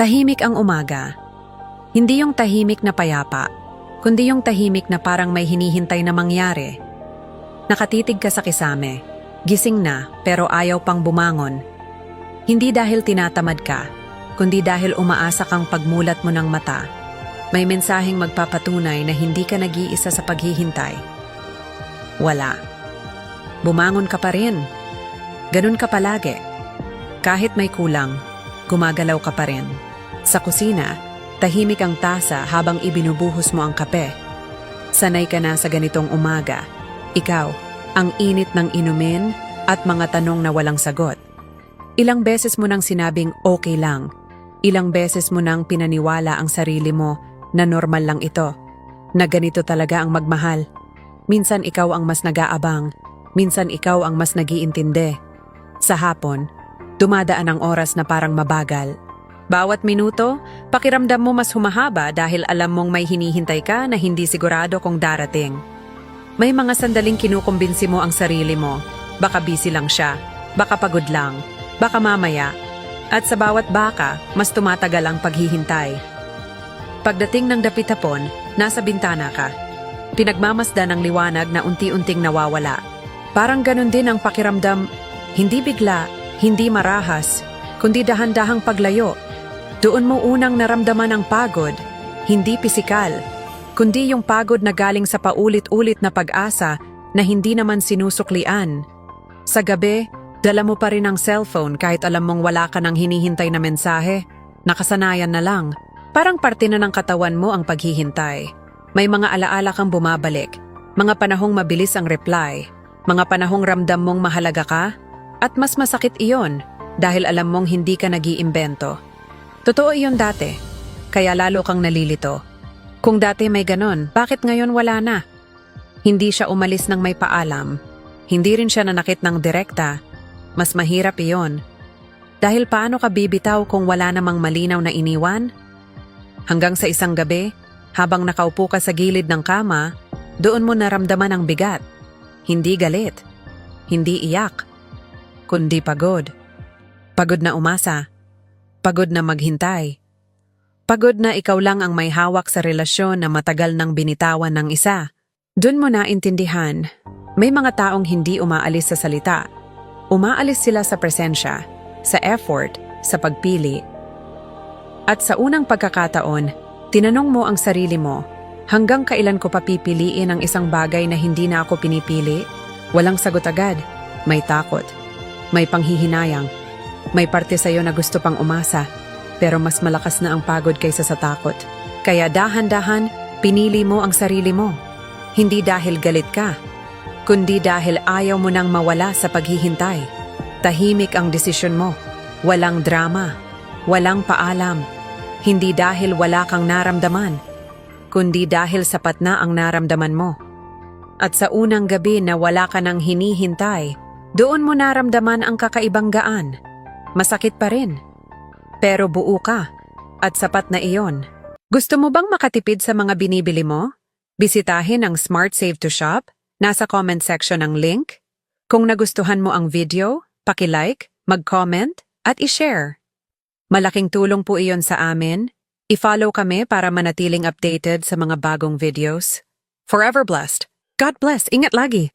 Tahimik ang umaga. Hindi yung tahimik na payapa, kundi yung tahimik na parang may hinihintay na mangyari. Nakatitig ka sa kisame, gising na pero ayaw pang bumangon. Hindi dahil tinatamad ka, kundi dahil umaasa kang pagmulat mo ng mata. May mensaheng magpapatunay na hindi ka nag-iisa sa paghihintay. Wala. Bumangon ka pa rin. Ganun ka palagi. Kahit may kulang, gumagalaw ka pa rin. Sa kusina, tahimik ang tasa habang ibinubuhos mo ang kape. Sanay ka na sa ganitong umaga. Ikaw, ang init ng inumin at mga tanong na walang sagot. Ilang beses mo nang sinabing okay lang. Ilang beses mo nang pinaniwala ang sarili mo na normal lang ito. Na ganito talaga ang magmahal. Minsan ikaw ang mas nag-aabang. Minsan ikaw ang mas nag-iintindi. Sa hapon, dumadaan ang oras na parang mabagal. Bawat minuto, pakiramdam mo mas humahaba dahil alam mong may hinihintay ka na hindi sigurado kung darating. May mga sandaling kinukumbinsi mo ang sarili mo. Baka busy lang siya, baka pagod lang, baka mamaya. At sa bawat baka, mas tumatagal ang paghihintay. Pagdating ng dapit-hapon, nasa bintana ka. Pinagmamasdan ng liwanag na unti-unting nawawala. Parang ganun din ang pakiramdam, hindi bigla, hindi marahas, kundi dahan-dahang paglayo. Doon mo unang naramdaman ang pagod, hindi pisikal, kundi yung pagod na galing sa paulit-ulit na pag-asa na hindi naman sinusuklian. Sa gabi, dala mo pa rin ang cellphone kahit alam mong wala ka nang hinihintay na mensahe. Nakasanayan na lang, parang parte na ng katawan mo ang paghihintay. May mga alaala kang bumabalik, mga panahong mabilis ang reply, mga panahong ramdam mong mahalaga ka, at mas masakit iyon dahil alam mong hindi ka nag-iimbento. Totoo iyon dati, kaya lalo kang nalilito. Kung dati may ganon, bakit ngayon wala na? Hindi siya umalis ng may paalam. Hindi rin siya nanakit ng direkta. Mas mahirap iyon. Dahil paano ka bibitaw kung wala namang malinaw na iniwan? Hanggang sa isang gabi, habang nakaupo ka sa gilid ng kama, doon mo naramdaman ang bigat. Hindi galit. Hindi iyak. Kundi pagod. Pagod na umasa. Pagod na maghintay. Pagod na ikaw lang ang may hawak sa relasyon na matagal nang binitawan ng isa. Doon mo naintindihan, may mga taong hindi umaalis sa salita. Umaalis sila sa presensya, sa effort, sa pagpili. At sa unang pagkakataon, tinanong mo ang sarili mo, hanggang kailan ko papipiliin ang isang bagay na hindi na ako pinipili? Walang sagot agad. May takot. May panghihinayang. May parte sa'yo na gusto pang umasa, pero mas malakas na ang pagod kaysa sa takot. Kaya dahan-dahan, pinili mo ang sarili mo. Hindi dahil galit ka, kundi dahil ayaw mo nang mawala sa paghihintay. Tahimik ang desisyon mo. Walang drama. Walang paalam. Hindi dahil wala kang naramdaman, kundi dahil sapat na ang naramdaman mo. At sa unang gabi na wala ka nang hinihintay, doon mo naramdaman ang kakaibang gaan. Masakit pa rin. Pero buo ka, at sapat na iyon. Gusto mo bang makatipid sa mga binibili mo? Bisitahin ang Smart Save to Shop. Nasa comment section ang link. Kung nagustuhan mo ang video, paki-like, mag-comment, at i-share. Malaking tulong po iyon sa amin. I-follow kami para manatiling updated sa mga bagong videos. Forever blessed. God bless. Ingat lagi.